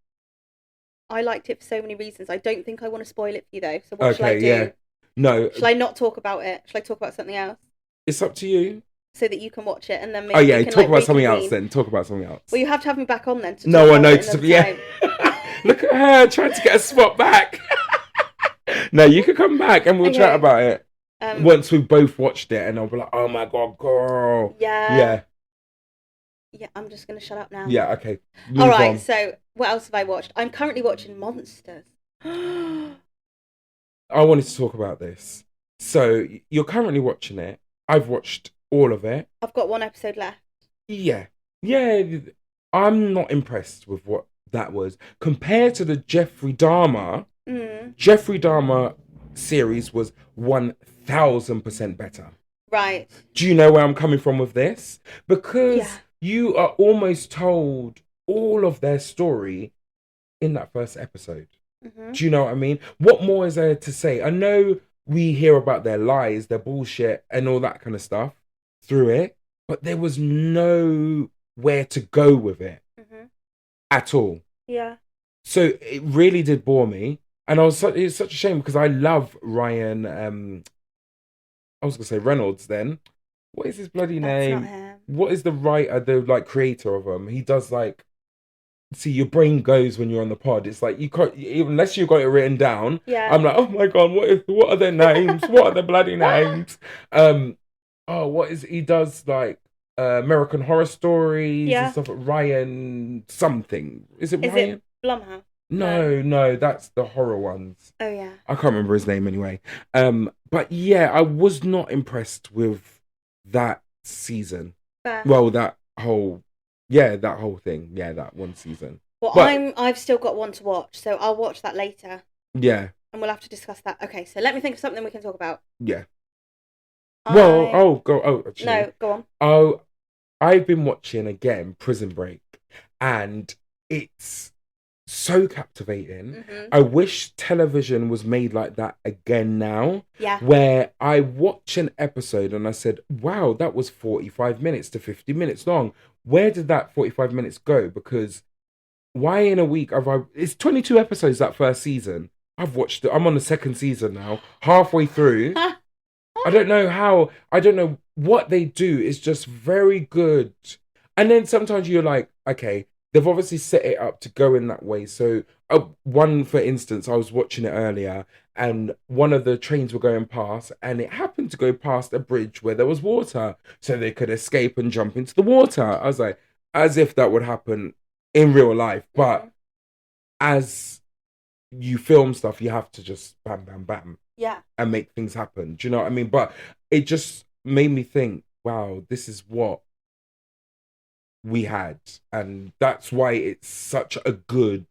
I liked it for so many reasons. I don't think I want to spoil it for you though. So what shall I do? Yeah. No. Shall I not talk about it? Shall I talk about something else It's up to you. so that you can watch it and then maybe Oh yeah, we can, talk about something reconvene? else then. Talk about something else. Well, you have to have me back on then. To No, talk I about know. it another Yeah. time. Look at her trying to get a spot back. No, you can come back and we'll Okay. chat about it once we've both watched it, and I'll be like, "Oh my god, girl!" Yeah. I'm just gonna shut up now. Yeah. Okay. All right. On. So, what else have I watched? I'm currently watching Monsters. I wanted to talk about this. So you're currently watching it. I've watched all of it. I've got one episode left. Yeah. I'm not impressed with what that was compared to the Jeffrey Dahmer. Jeffrey Dahmer series was 1000% better. Right. Do you know where I'm coming from with this? Because you are almost told all of their story in that first episode. Do you know what I mean? What more is there to say? I know we hear about their lies, their bullshit, and all that kind of stuff through it, but there was nowhere to go with it at all. Yeah. So it really did bore me, and it's such a shame because I love Ryan. I was gonna say Reynolds. Then what is his bloody name? That's not him. What is the writer, the creator of them? He does see, your brain goes when you're on the pod. It's like you can't, unless you've got it written down. Yeah. I'm like, oh my god, what are their names? What are their bloody names? He does American Horror Stories and stuff. Ryan something. Is it Ryan? Is it Blumhouse? No, that's the horror ones. Oh yeah. I can't remember his name anyway. But yeah, I was not impressed with that season. Well, that whole thing. Yeah, that one season. Well, I've still got one to watch, so I'll watch that later. Yeah. And we'll have to discuss that. Okay, so let me think of something we can talk about. Yeah. Actually. No, go on. Oh, I've been watching again Prison Break, and it's so captivating. I wish television was made like that again now. Yeah. Where I watch an episode and I said, wow, that was 45 minutes to 50 minutes long. Where did that 45 minutes go? Because why in a week it's 22 episodes that first season. I've watched it. I'm on the second season now, halfway through. I don't know what they do is just very good. And then sometimes you're like, okay, they've obviously set it up to go in that way. So one, for instance, I was watching it earlier and one of the trains were going past and it happened to go past a bridge where there was water. So they could escape and jump into the water. I was like, as if that would happen in real life. But as you film stuff, you have to just bam, bam, bam. Yeah. And make things happen. Do you know what I mean? But it just made me think, wow, this is what we had. And that's why it's such a good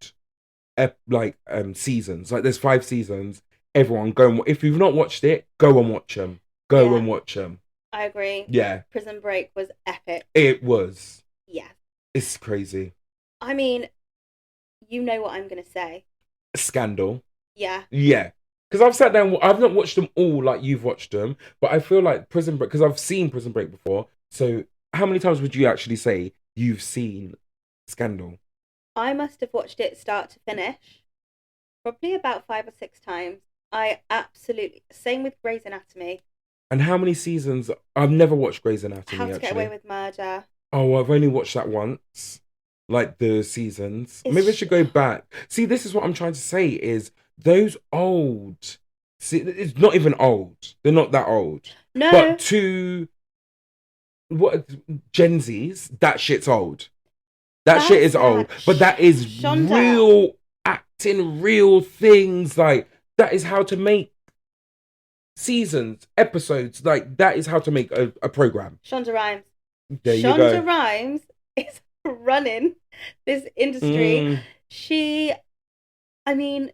seasons. Like there's 5 seasons. Everyone go and if you've not watched it, go and watch them. Go and watch them. I agree. Yeah. Prison Break was epic. It was. Yeah. It's crazy. I mean, you know what I'm gonna say. Scandal. Yeah. Yeah. Because I've sat down, I've not watched them all like you've watched them, but I feel like Prison Break, because I've seen Prison Break before. So how many times would you actually say you've seen Scandal? I must have watched it start to finish probably about 5 or 6 times. I absolutely same with Grey's Anatomy. And how many seasons? I've never watched Grey's Anatomy, How to Get Away actually. with Murder. Oh, I've only watched that once. Like the seasons. It's Maybe I should go back. See, this is what I'm trying to say is those old. See, it's not even old. They're not that old. No. But to what Gen Zs, that shit's old. That That's shit is sad. old. But that is Shonda. real acting, real things. Like that is how to make seasons, episodes. Like that is how to make a program. Shonda Rhimes. There you Shonda go. Rhimes is running this industry. Mm. I mean,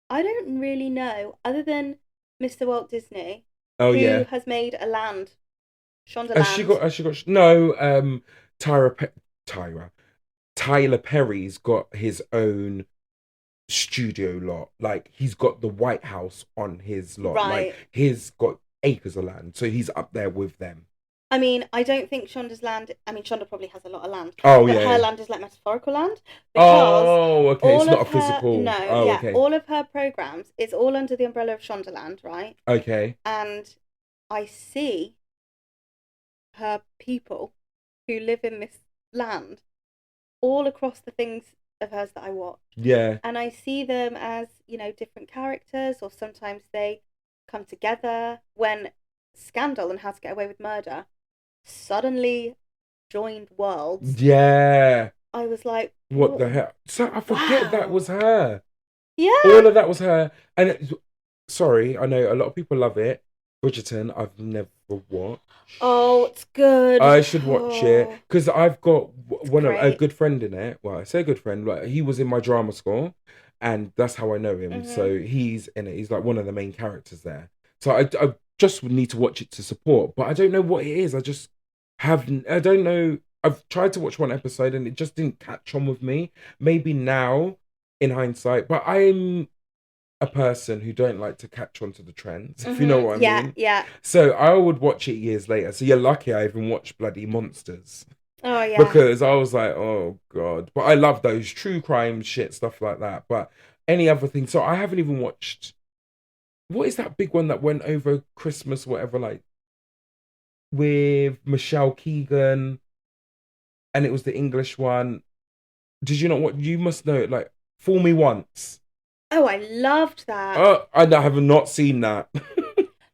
I don't really know, other than Mr. Walt Disney, Oh who yeah. has made a land. Shonda Has she Land. got no, Tyler Perry's got his own studio lot. Like he's got the White House on his lot. Right. Like he's got acres of land. So he's up there with them. I mean, I don't think Shonda's land. I mean, Shonda probably has a lot of land. Oh but yeah. her land is like metaphorical land. Because Oh, okay. It's all not a of her- physical. No, Oh, yeah. okay. All of her programs, it's all under the umbrella of Shondaland, right? Okay. And I see her people who live in this land all across the things of hers that I watch. Yeah. And I see them as, different characters, or sometimes they come together. When Scandal and How to Get Away with Murder suddenly joined worlds, Yeah. I was like, What the hell? So I forget that Wow. was her. yeah. All of that was her. And sorry, I know a lot of people love it. Bridgerton, I've never watched. Oh, it's good. I should watch it Oh. because I've got a great. good friend in it. Well, I say good friend, like he was in my drama school, and that's how I know him. Mhm. So he's in it. He's like one of the main characters there. So I just would need to watch it to support, but I don't know what it is. I don't know. I've tried to watch one episode and it just didn't catch on with me. Maybe now, in hindsight, but I'm a person who don't like to catch on to the trends, if you know what I mean. Yeah. So I would watch it years later. So you're lucky I even watched bloody Monsters. Oh, yeah. Because I was like, oh God. But I love those true crime shit, stuff like that. But any other thing. So I haven't even watched, what is that big one that went over Christmas, whatever, like with Michelle Keegan, and it was the English one. Did you not what you must know it, like Fool Me Once. Oh, I loved that. I have not seen that.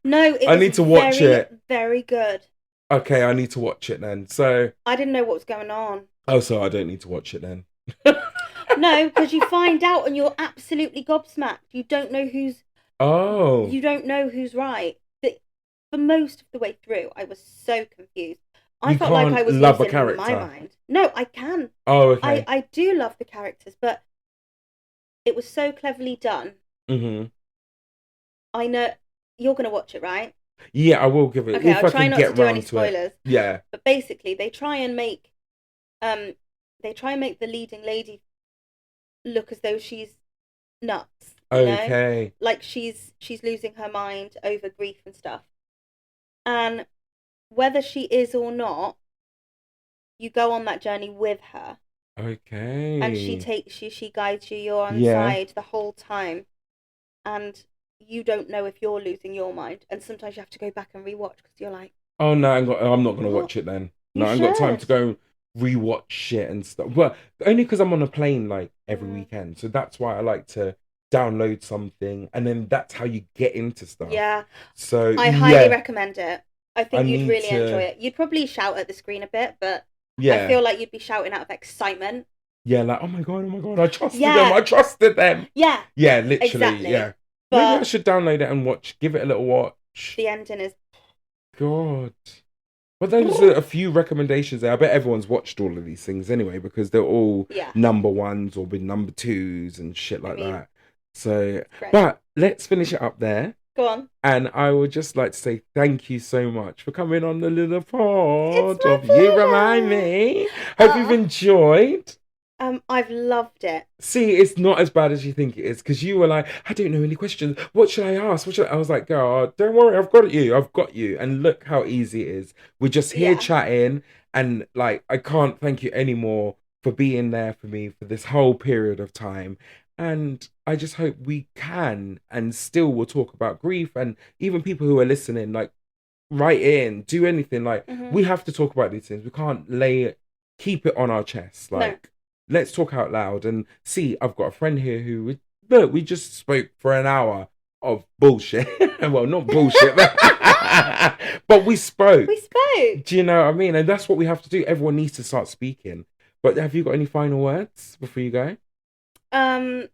No, I need to watch it. Very good. Okay, I need to watch it then. So, I didn't know what was going on. oh, so I don't need to watch it then. No, because you find out and you're absolutely gobsmacked. You don't know who's right. For most of the way through, I was so confused. I You felt like can't I was love a losing my character. mind. No, I can. Oh, okay. I do love the characters, but it was so cleverly done. Mm-hmm. I know you're going to watch it, right? Yeah, I will give it. Okay, if I'll I try can not get to do any round to it. spoilers. Yeah. But basically, they try and make the leading lady look as though she's nuts. You know? Okay. Like she's losing her mind over grief and stuff. And whether she is or not, you go on that journey with her. Okay. And she takes you, she guides you, you're on Yeah. side the whole time. And you don't know if you're losing your mind. And sometimes you have to go back and rewatch because you're like, Oh no, I'm not gonna What? watch it then. You No, I ain't got time should. to go rewatch shit and stuff. But only because I'm on a plane like every weekend, so that's why I like to download something, and then that's how you get into stuff. yeah, So I highly recommend it. I think I you'd need really to- enjoy it. You'd probably shout at the screen a bit, but yeah, I feel like you'd be shouting out of excitement. yeah, like oh my god, I trusted Yeah. them, I trusted them. Yeah, Yeah, literally, Exactly. yeah. Maybe I but should download it and give it a little watch. the ending is God. But those are a few recommendations there. I bet everyone's watched all of these things anyway because they're all yeah. number ones or with number twos and shit like mean, that. So, Great. but let's finish it up there. Go on. And I would just like to say thank you so much for coming on the little pod It's my of You Remind pleasure. Me. Hope you've enjoyed. I've loved it. See, it's not as bad as you think it is because you were like, I don't know any questions. What should I ask? I was like, girl, don't worry, I've got you. And look how easy it is. We're just here Yeah. chatting, and like, I can't thank you anymore for being there for me for this whole period of time. And I just hope we can, and still we'll talk about grief, and even people who are listening, like, write in, do anything. Like, we have to talk about these things. We can't keep it on our chest. Like, let's talk out loud. And see, I've got a friend here who, look, we just spoke for an hour of bullshit. Well, not bullshit, but we spoke. We spoke. Do you know what I mean? And that's what we have to do. Everyone needs to start speaking. But have you got any final words before you go?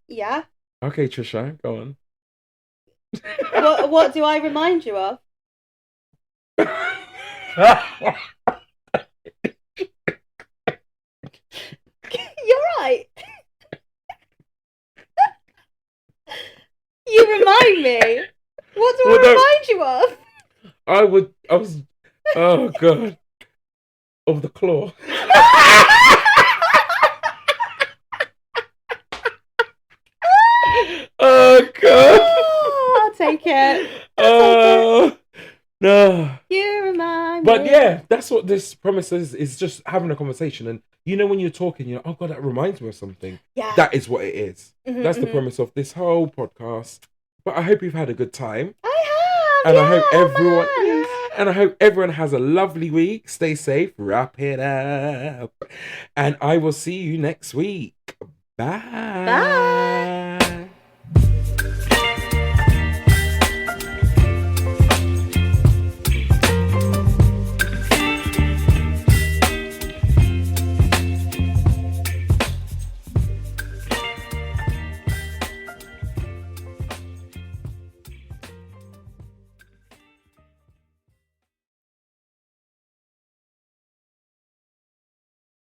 Yeah. Okay, Trisha, go on. What do I remind you of? You're right. You remind me. What do I remind you of? Oh God, of the claw. Oh God. Oh, I'll take it. Oh no. You remind me. But yeah, that's what this premise is just having a conversation. And you know, when you're talking, you're like, oh God, that reminds me of something. Yeah. That is what it is. That's the premise of this whole podcast. But I hope you've had a good time. I have. And yeah, I hope everyone man. and I hope everyone has a lovely week. Stay safe, wrap it up. And I will see you next week. Bye. Bye.